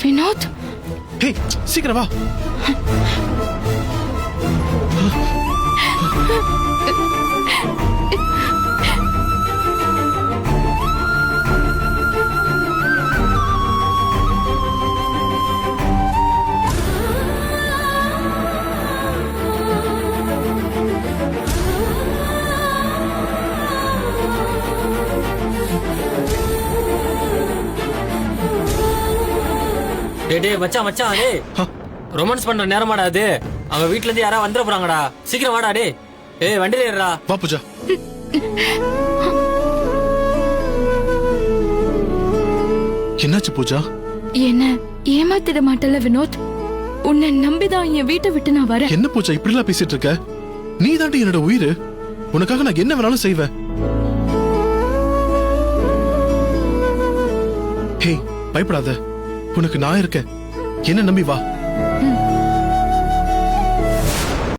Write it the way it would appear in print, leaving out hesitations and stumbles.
வினோத், ஹே சீக்கிரம் வா. டேய் மச்சான் மச்சான், டேய் ரொமான்ஸ் பண்ற நேரமாடா அது. அவங்க வீட்ல இருந்து யாரா வந்துட போறாங்கடா. சீக்கிரம் வாடா டேய். டேய் வண்டியில ஏறுடா. வா பூஜா. என்னாச்சு பூஜா? என்ன ஏமாத்திட மாட்டல வினோத்? உன்னை நம்பிதான் என் வீட்டை விட்டு நான் வரேன். என்ன பூஜா இப்படிலாம் பேசிட்டு இருக்க? நீ தாண்டி என்னோட உயிர். உனக்காக நான் என்ன வேணாலும் செய்வேன். ஹே பயப்படாத, உனக்கு நான் இருக்கேன். என்ன நம்பி வா.